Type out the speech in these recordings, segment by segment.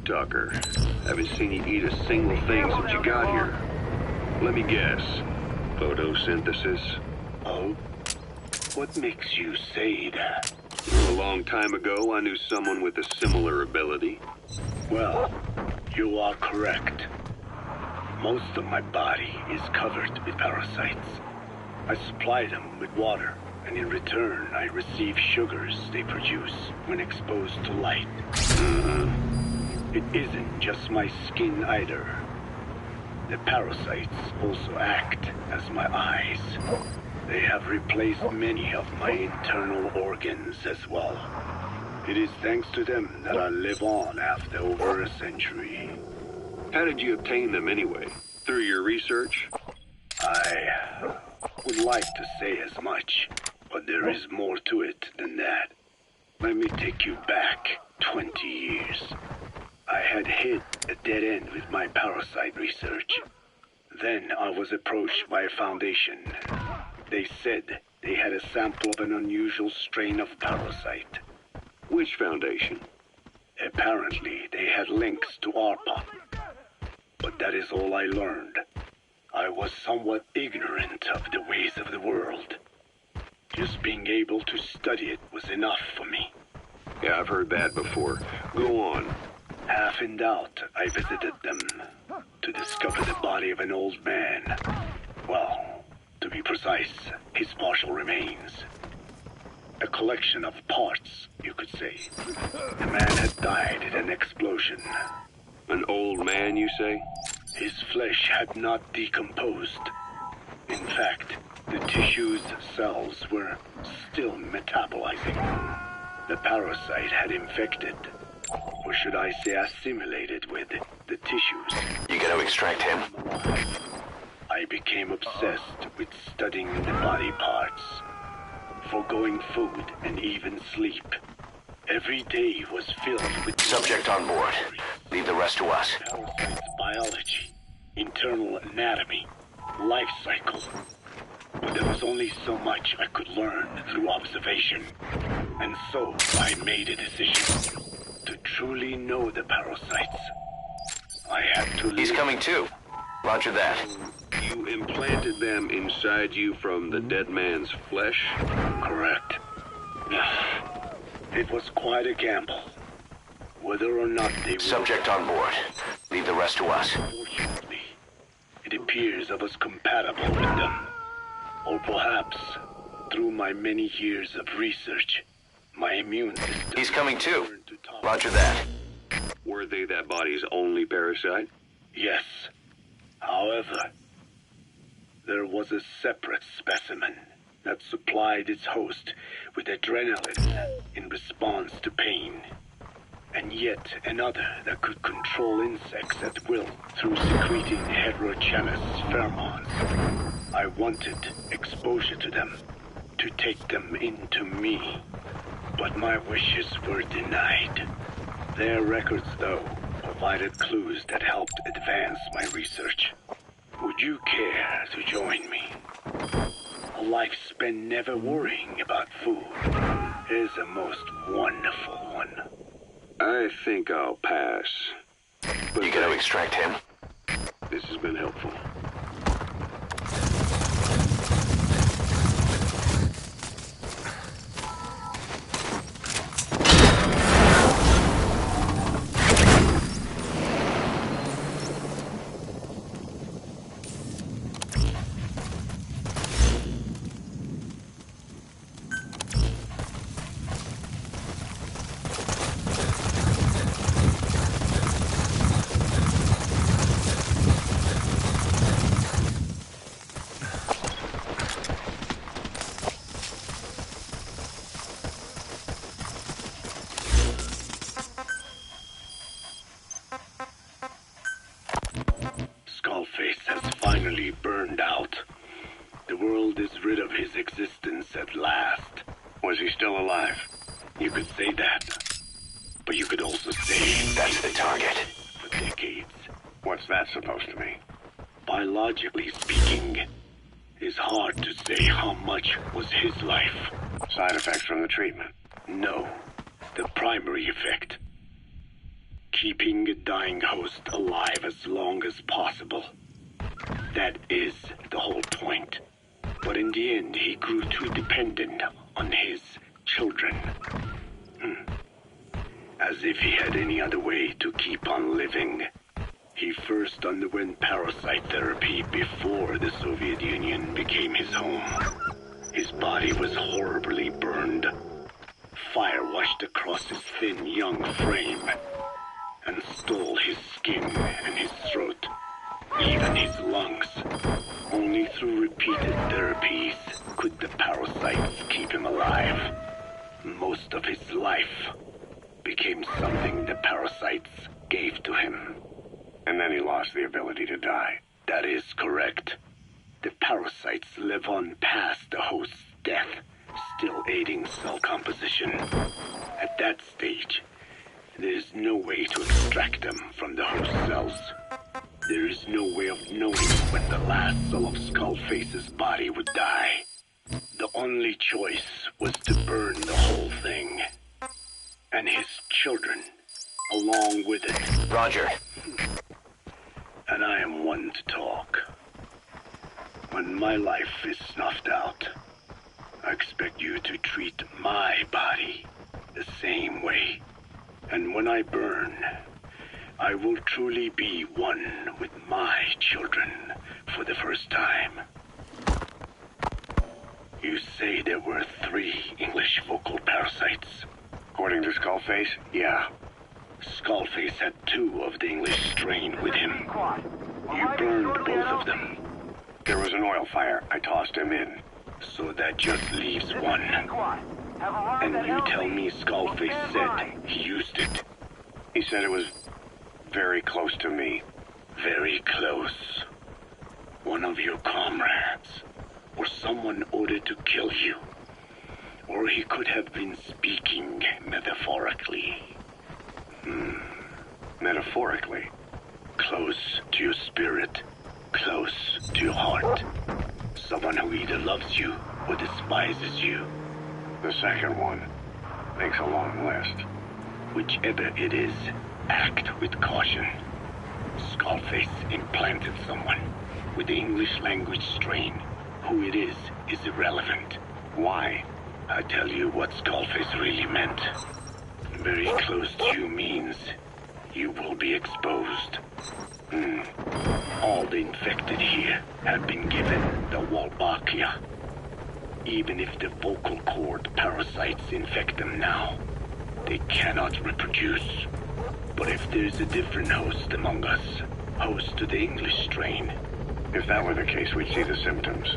talker. Haven't seen you eat a single thing since you got here. Let me guess. Photosynthesis? Oh? What makes you say that? A long time ago, I knew someone with a similar ability. Well, you are correct. Most of my body is covered with parasites. I supply them with water, and in return, I receive sugars they produce when exposed to light. It isn't just my skin either. The parasites also act as my eyes. They have replaced many of my internal organs as well. It is thanks to them that I live on after over a century. How did you obtain them anyway? Through your research? I would like to say as much, but there is more to it than that. Let me take you back 20 years. I had hit a dead end with my parasite research. Then I was approached by a foundation. They said they had a sample of an unusual strain of parasite. Which foundation? Apparently, they had links to ARPA. But that is all I learned. I was somewhat ignorant of the ways of the world. Just being able to study it was enough for me. Yeah, I've heard that before. Go on. Half in doubt, I visited them to discover the body of an old man. Well, to be precise, his partial remains. A collection of parts, you could say. The man had died in an explosion. An old man, you say? His flesh had not decomposed. In fact, the tissue's cells were still metabolizing. The parasite had infected, or should I say assimilated with, the tissues. You gotta extract him. I became obsessed with studying the body parts, foregoing food and even sleep. Every day was filled with... Subject on board. Leave the rest to us. Parasites biology, internal anatomy, life cycle. But there was only so much I could learn through observation. And so I made a decision. To truly know the parasites, I had to... He's coming too. Roger that. You implanted them inside you from the dead man's flesh? Correct. It was quite a gamble. Whether or not they were... Subject on board. Leave the rest to us. Fortunately, it appears I was compatible with them. Or perhaps, through my many years of research, my immune system... He's coming too. Roger that. Were they that body's only parasite? Yes. However, there was a separate specimen that supplied its host with adrenaline in response to pain. And yet another that could control insects at will through secreting heterogeneous pheromones. I wanted exposure to them, to take them into me. But my wishes were denied. Their records, though, provided clues that helped advance my research. Would you care to join me? A life spent never worrying about food is a most wonderful one. I think I'll pass. But You gotta extract him. this has been helpful. Skullface has finally burned out. The world is rid of his existence at last. Was he still alive? You could say that. But you could also say... That's the target. For decades. What's that supposed to mean? Biologically speaking, it's hard to say how much was his life. Side effects from the treatment? No. The primary effect. keeping a dying host alive as long as possible. That is the whole point. But in the end, he grew too dependent on his children. As if he had any other way to keep on living. He first underwent parasite therapy before the Soviet Union became his home. His body was horribly burned. Fire washed across his thin, young frame and stole his skin and his throat, even his lungs. Only through repeated therapies could the parasites keep him alive. Most of his life became something the parasites gave to him. And then he lost the ability to die. That is correct. The parasites live on past the host's death, still aiding cell composition. At that stage, there is no way to extract them from the host cells. There is no way of knowing when the last cell of Skullface's body would die. The only choice was to burn the whole thing. And his children, along with it. Roger. And I am one to talk. When my life is snuffed out, I expect you to treat my body the same way. And when I burn, I will truly be one with my children for the first time. You say there were 3 English vocal parasites. According to Skullface, yeah. Skullface had 2 of the English strain with him. You burned both of them. There was an oil fire. I tossed him in. So that just leaves 1. And you tell me Skullface said he used it. He said it was very close to me. Very close. One of your comrades, or someone ordered to kill you. Or he could have been speaking metaphorically. Metaphorically. Close to your spirit, close to your heart. Someone who either loves you or despises you. The second one makes a long list. Whichever it is, act with caution. Skullface implanted someone with the English language strain. Who it is irrelevant. Why? I tell you what Skullface really meant. Very close to you means you will be exposed. All the infected here have been given the Wolbachia. Even if the vocal cord parasites infect them now, they cannot reproduce. But if there's a different host among us, host to the English strain. If that were the case, we'd see the symptoms.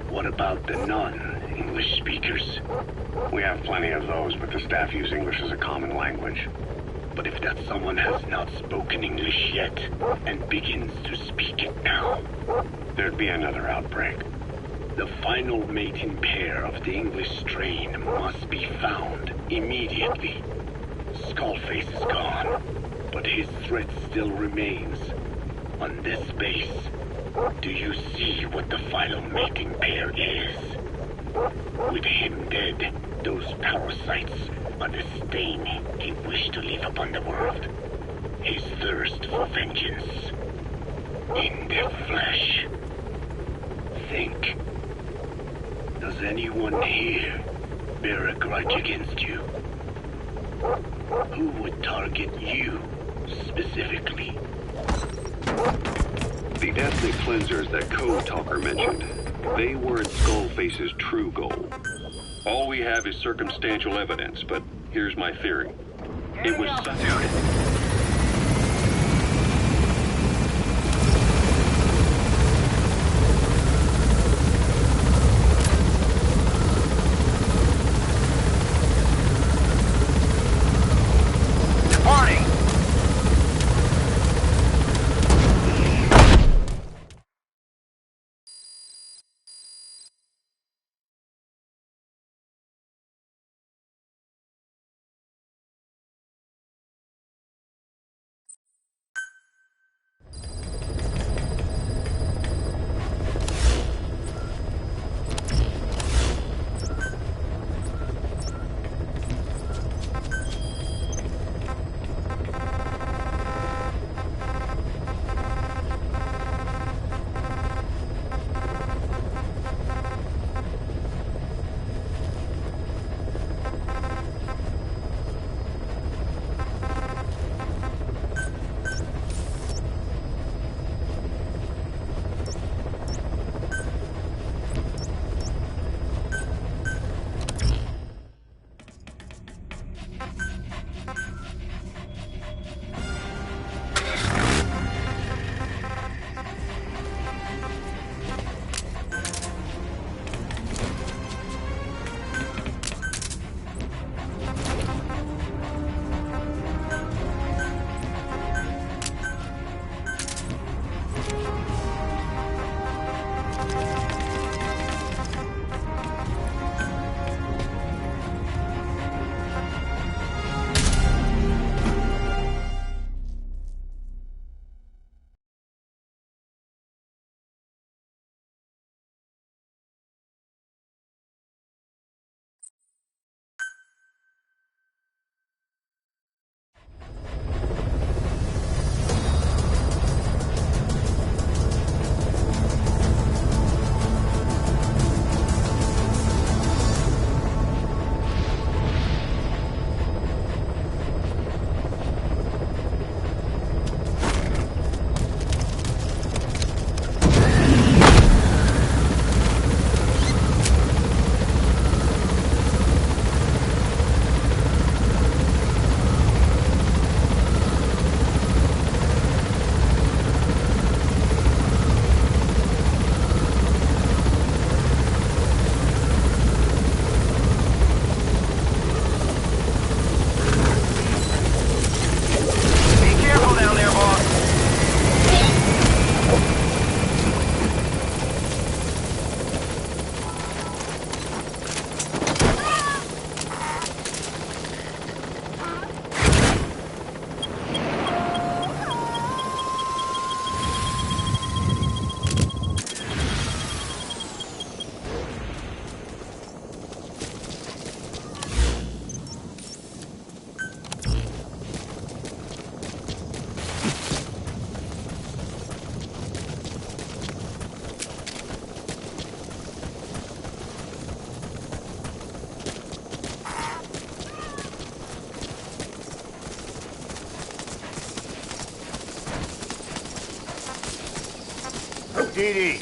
What about the non-English speakers? We have plenty of those, but the staff use English as a common language. But if that someone has not spoken English yet, and begins to speak it now, there'd be another outbreak. The final mating pair of the English strain must be found immediately. Skullface is gone, but his threat still remains. On this base, do you see what the final mating pair is? With him dead, those parasites are the stain he wished to leave upon the world. His thirst for vengeance. In the flesh. Think. Does anyone here bear a grudge against you? Who would target you, specifically? The ethnic cleansers that Code Talker mentioned, they weren't Skullface's true goal. All we have is circumstantial evidence, but here's my theory. It was such... DD.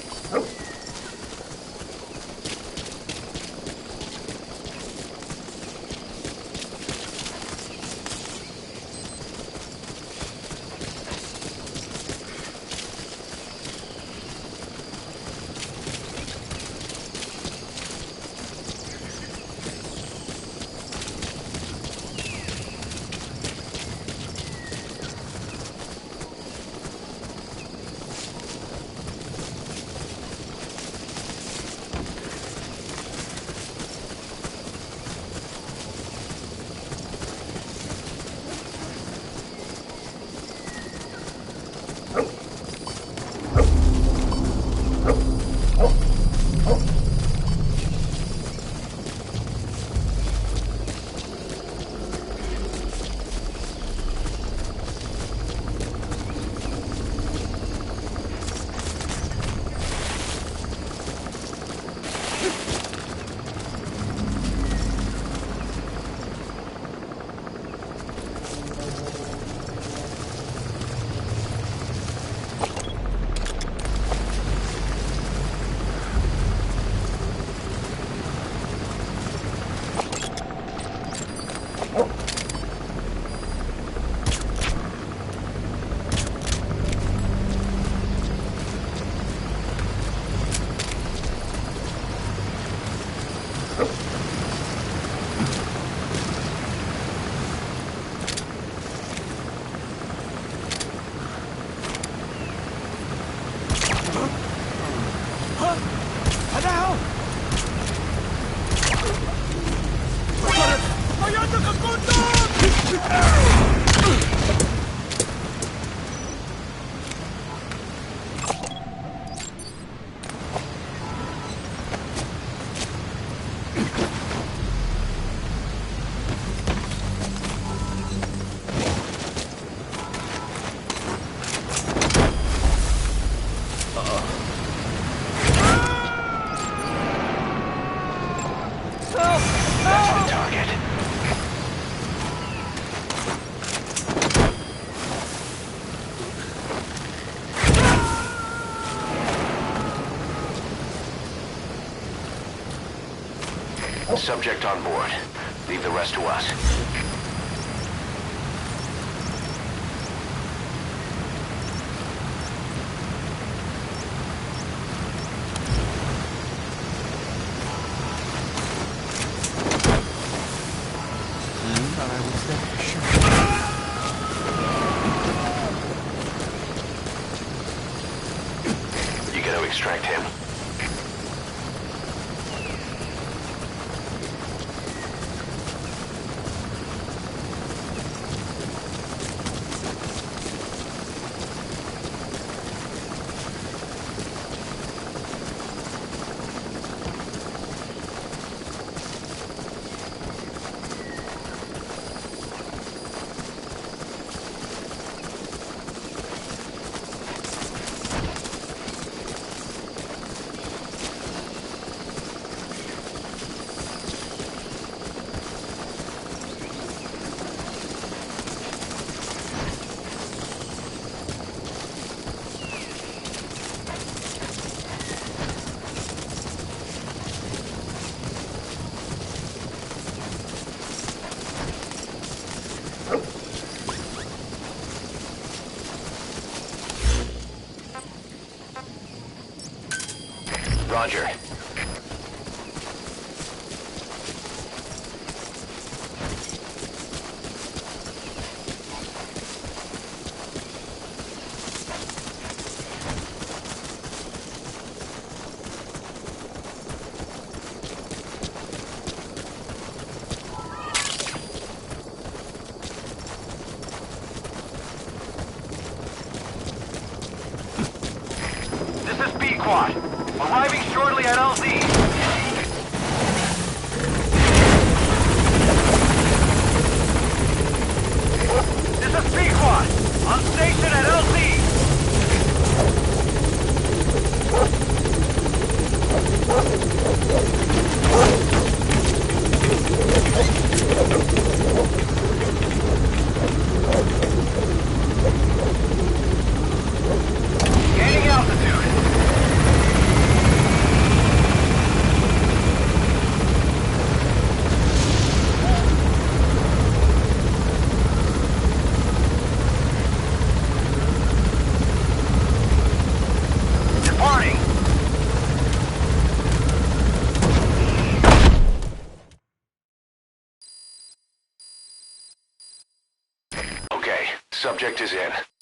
Subject on board. Leave the rest to us. You gonna extract him? Roger. This is B-Quad. Arriving shortly at LZ. This is B-Quad. On station at LZ. Gaining altitude. Subject is in.